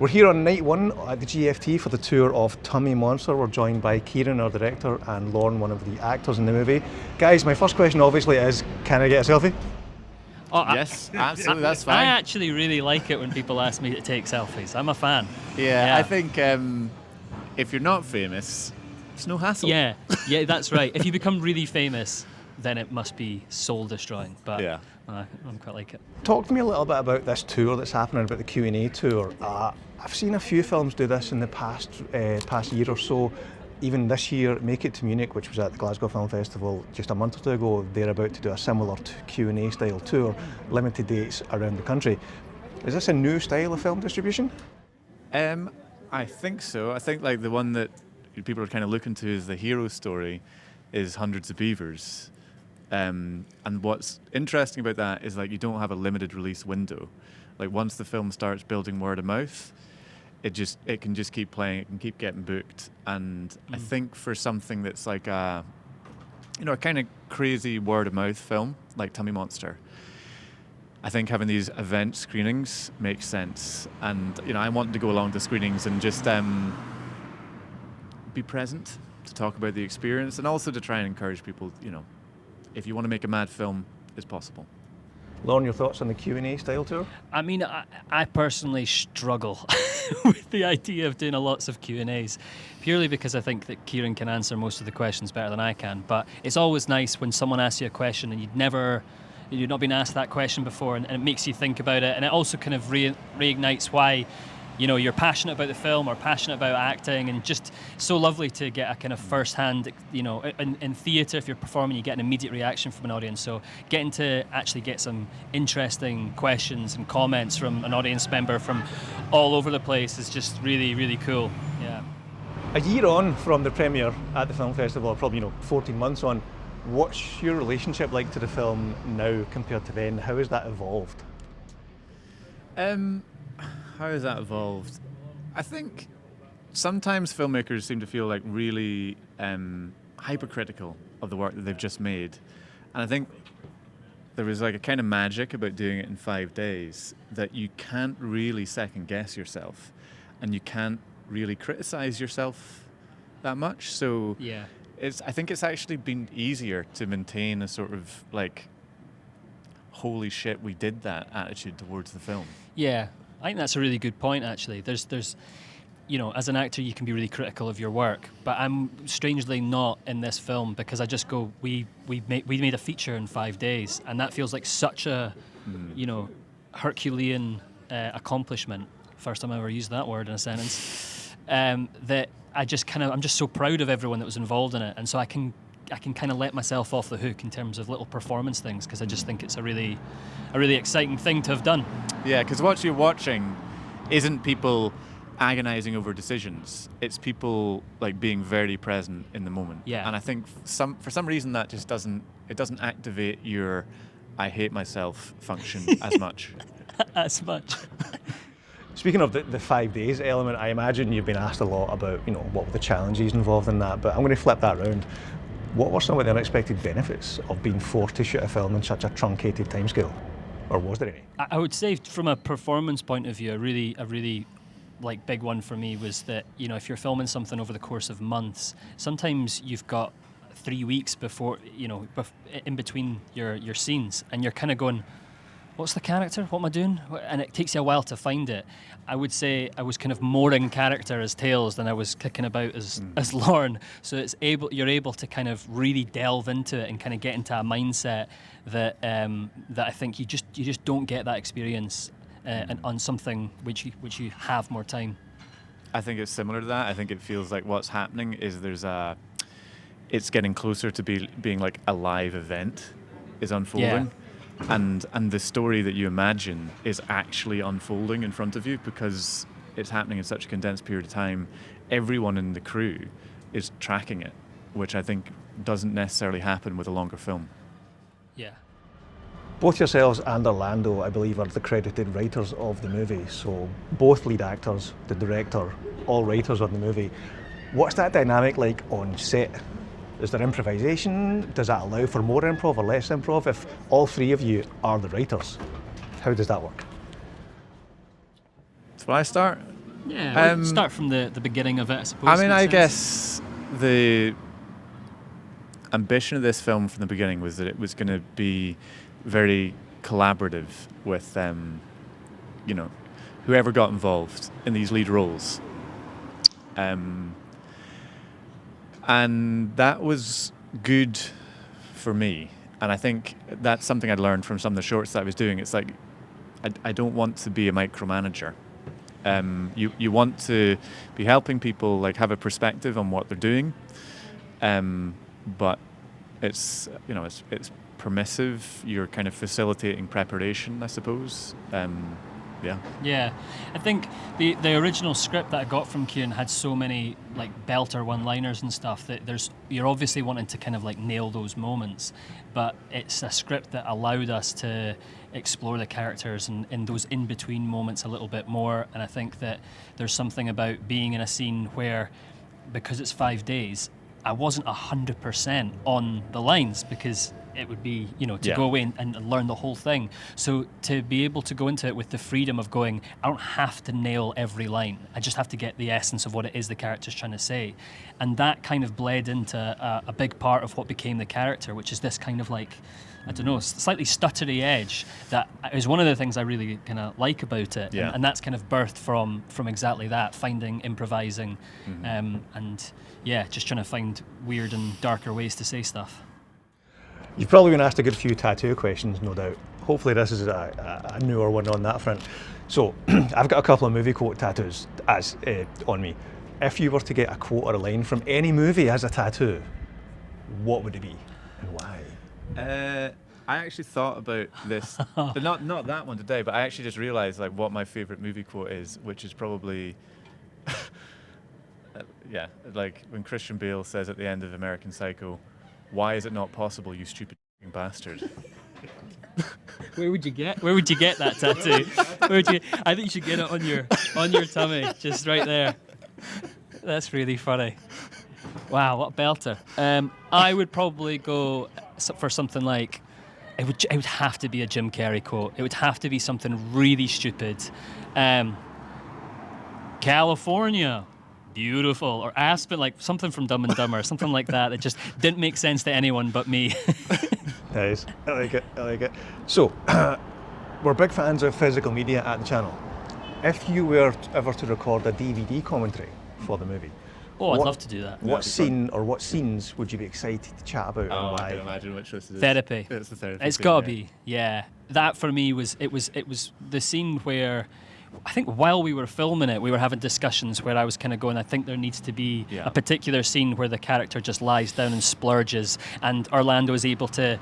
We're here on night one at the GFT for the tour of Tummy Monster. We're joined by Ciaran, our director, and Lorn, one of the actors in the movie. Guys, my first question obviously is, can I get a selfie? Oh, yes, absolutely, that's fine. I actually really like it when people ask me to take selfies. I'm a fan. Yeah. I think if you're not famous, it's no hassle. Yeah, that's right. If you become really famous, then it must be soul-destroying. But Yeah. I quite like it. Talk to me a little bit about this tour that's happening, about the Q&A tour. I've seen a few films do this in the past year or so. Even this year, Make It to Munich, which was at the Glasgow Film Festival just a month or two ago, they're about to do a similar Q&A style tour, limited dates around the country. Is this a new style of film distribution? I think so. I think like the one that people are kind of looking to as the hero story is Hundreds of Beavers. And what's interesting about that is like you don't have a limited release window. Like once the film starts building word of mouth, it can just keep playing, it can keep getting booked. And I think for something that's like a kind of crazy word of mouth film like Tummy Monster, I think having these event screenings makes sense. And I want to go along to screenings and just be present to talk about the experience, and also to try and encourage people, if you want to make a mad film, it's possible. Lorn, your thoughts on the Q&A style tour? I mean, I personally struggle with the idea of doing lots of Q&As, purely because I think that Ciaran can answer most of the questions better than I can. But it's always nice when someone asks you a question and you'd not been asked that question before, and it makes you think about it, and it also kind of reignites why you're passionate about the film or passionate about acting, and just so lovely to get a kind of first-hand, in theatre, if you're performing, you get an immediate reaction from an audience. So getting to actually get some interesting questions and comments from an audience member from all over the place is just really, really cool. Yeah. A year on from the premiere at the film festival, or probably 14 months on, what's your relationship like to the film now compared to then? How has that evolved? How has that evolved? I think sometimes filmmakers seem to feel like really hypercritical of the work that they've just made. And I think there is like a kind of magic about doing it in 5 days, that you can't really second guess yourself and you can't really criticize yourself that much. So yeah. I think it's actually been easier to maintain a sort of like, holy shit, we did that attitude towards the film. Yeah. I think that's a really good point, actually. There's as an actor, you can be really critical of your work, but I'm strangely not in this film, because I just go, we made a feature in 5 days, and that feels like such a, Herculean accomplishment. First time I ever used that word in a sentence. That I'm just so proud of everyone that was involved in it, and so I can kind of let myself off the hook in terms of little performance things, because I just think it's a really exciting thing to have done. Yeah, because what you're watching isn't people agonizing over decisions. It's people like being very present in the moment. Yeah. And I think for some reason that just doesn't activate your I hate myself function as much. As much. Speaking of the 5 days element, I imagine you've been asked a lot about, what were the challenges involved in that, but I'm going to flip that around. What were some of the unexpected benefits of being forced to shoot a film in such a truncated timescale? Or was there any? I would say from a performance point of view, a really like big one for me was that, if you're filming something over the course of months, sometimes you've got 3 weeks before, in between your scenes, and you're kind of going, what's the character? What am I doing? And it takes you a while to find it. I would say I was kind of more in character as Tails than I was kicking about as Lorn. So you're able to kind of really delve into it and kind of get into a mindset that I think you just don't get that experience on something which you have more time. I think it's similar to that. I think it feels like what's happening is it's getting closer to being like a live event is unfolding. Yeah. And the story that you imagine is actually unfolding in front of you, because it's happening in such a condensed period of time. Everyone in the crew is tracking it, which I think doesn't necessarily happen with a longer film. Yeah. Both yourselves and Orlando, I believe, are the credited writers of the movie. So both lead actors, the director, all writers on the movie. What's that dynamic like on set? Is there improvisation? Does that allow for more improv or less improv? If all three of you are the writers, how does that work? So I start? Yeah, we'll start from the beginning of it, I suppose. I mean, in a I sense. guess the ambition of this film from the beginning was that it was going to be very collaborative with, whoever got involved in these lead roles. And that was good for me. And I think that's something I'd learned from some of the shorts that I was doing. It's like, I don't want to be a micromanager. You want to be helping people like have a perspective on what they're doing, but it's permissive. You're kind of facilitating preparation, I suppose. Yeah, I think the original script that I got from Ciaran had so many like belter one-liners and stuff that you're obviously wanting to kind of like nail those moments, but it's a script that allowed us to explore the characters and in those in-between moments a little bit more. And I think that there's something about being in a scene where, because it's 5 days, I wasn't 100% on the lines because it would be, to go away and learn the whole thing. So to be able to go into it with the freedom of going, I don't have to nail every line. I just have to get the essence of what it is the character's trying to say. And that kind of bled into a big part of what became the character, which is this kind of like, I don't know, slightly stuttery edge that is one of the things I really kind of like about it. Yeah. And that's kind of birthed from exactly that, finding, improvising, and just trying to find weird and darker ways to say stuff. You've probably been asked a good few tattoo questions, no doubt. Hopefully this is a newer one on that front. So, I've got a couple of movie quote tattoos on me. If you were to get a quote or a line from any movie as a tattoo, what would it be and why? I actually thought about this, but not that one today, but I actually just realised like what my favourite movie quote is, which is probably, like when Christian Bale says at the end of American Psycho, "Why is it not possible, you stupid bastard?" Where would you get that tattoo? I think you should get it on your tummy, just right there. That's really funny. Wow, what a belter. I would probably go for something like, it would have to be a Jim Carrey quote. It would have to be something really stupid. California, beautiful. Or Aspen, like something from Dumb and Dumber, something like that. It just didn't make sense to anyone but me. Nice, I like it. So, we're big fans of physical media at the channel. If you were ever to record a DVD commentary for the movie, I'd love to do that. What scene or what scenes would you be excited to chat about and why? I can imagine which this is. Therapy. It's the therapy. It's got to be, yeah. That for me was the scene where, I think while we were filming it, we were having discussions where I was kind of going, I think there needs to be a particular scene where the character just lies down and splurges, and Orlando is able to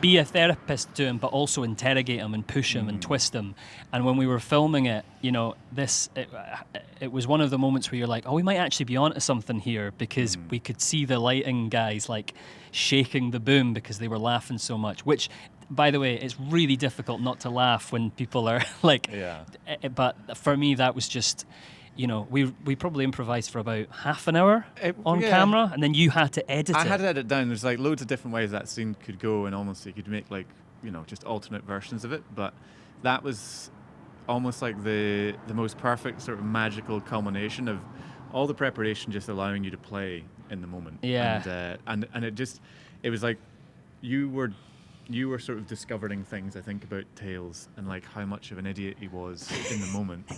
be a therapist to him, but also interrogate him and push him and twist him. And when we were filming it, it was one of the moments where you're like, oh, we might actually be onto something here, because we could see the lighting guys like shaking the boom because they were laughing so much, which, by the way, it's really difficult not to laugh when people are like, but for me, that was just, we probably improvised for about half an hour on camera, and then you had to edit it. I had to edit it down. There's like loads of different ways that scene could go, and almost you could make like, just alternate versions of it. But that was almost like the most perfect sort of magical culmination of all the preparation, just allowing you to play in the moment. Yeah. And it was like you were sort of discovering things, I think, about Tails and like how much of an idiot he was in the moment.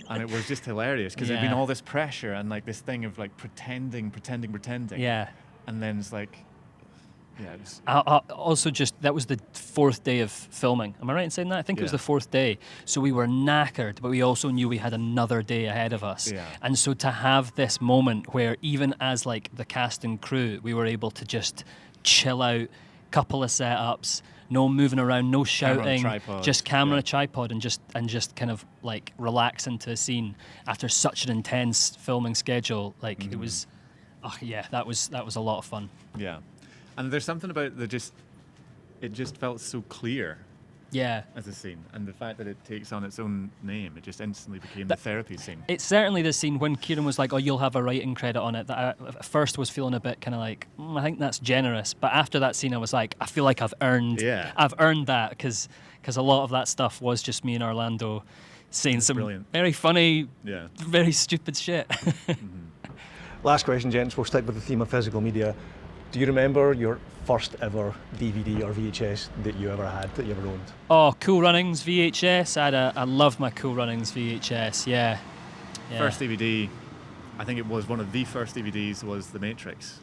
And it was just hilarious because there'd been all this pressure and like this thing of like pretending. Yeah. And then it's like, also, that was the fourth day of filming. Am I right in saying that? I think it was the fourth day. So we were knackered, but we also knew we had another day ahead of us. Yeah. And so to have this moment where even as like the cast and crew, we were able to just chill out, couple of setups, no moving around, no shouting, just camera on a tripod, and just kind of like relax into a scene after such an intense filming schedule. Like it was, that was a lot of fun. Yeah, and there's something about it just felt so clear. Yeah. As a scene, and the fact that it takes on its own name, it just instantly became the therapy scene. It's certainly the scene when Ciaran was like, "Oh, you'll have a writing credit on it." That I at first was feeling a bit kind of like, I think that's generous. But after that scene, I was like, I feel like I've earned that because a lot of that stuff was just me and Orlando saying some brilliant. very funny, Yeah. very stupid shit. Last question, gents. We'll stick with the theme of physical media. Do you remember your first ever DVD or VHS that you ever had, that you ever owned? Oh, Cool Runnings VHS. I loved my Cool Runnings VHS. Yeah. First DVD, I think it was one of the first DVDs, was The Matrix,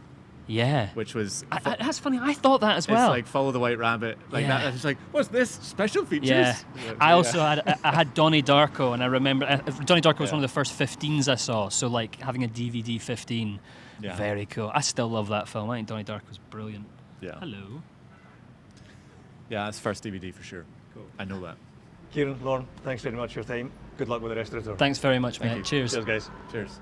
Yeah. which was. That's funny. I thought that as well. It's like Follow the White Rabbit, like Yeah. that. It's like, what's this? Special features? Yeah. I also had Donnie Darko, and I remember Donnie Darko was one of the first 15s I saw. So like having a DVD 15, Yeah. very cool. I still love that film. I think Donnie Darko was brilliant. Yeah. Hello. Yeah, that's first DVD for sure. Cool. I know that. Ciaran, Lorn, thanks very much for your time. Good luck with the rest of the tour. Thanks very much, mate. you. Cheers. Cheers, guys. Cheers.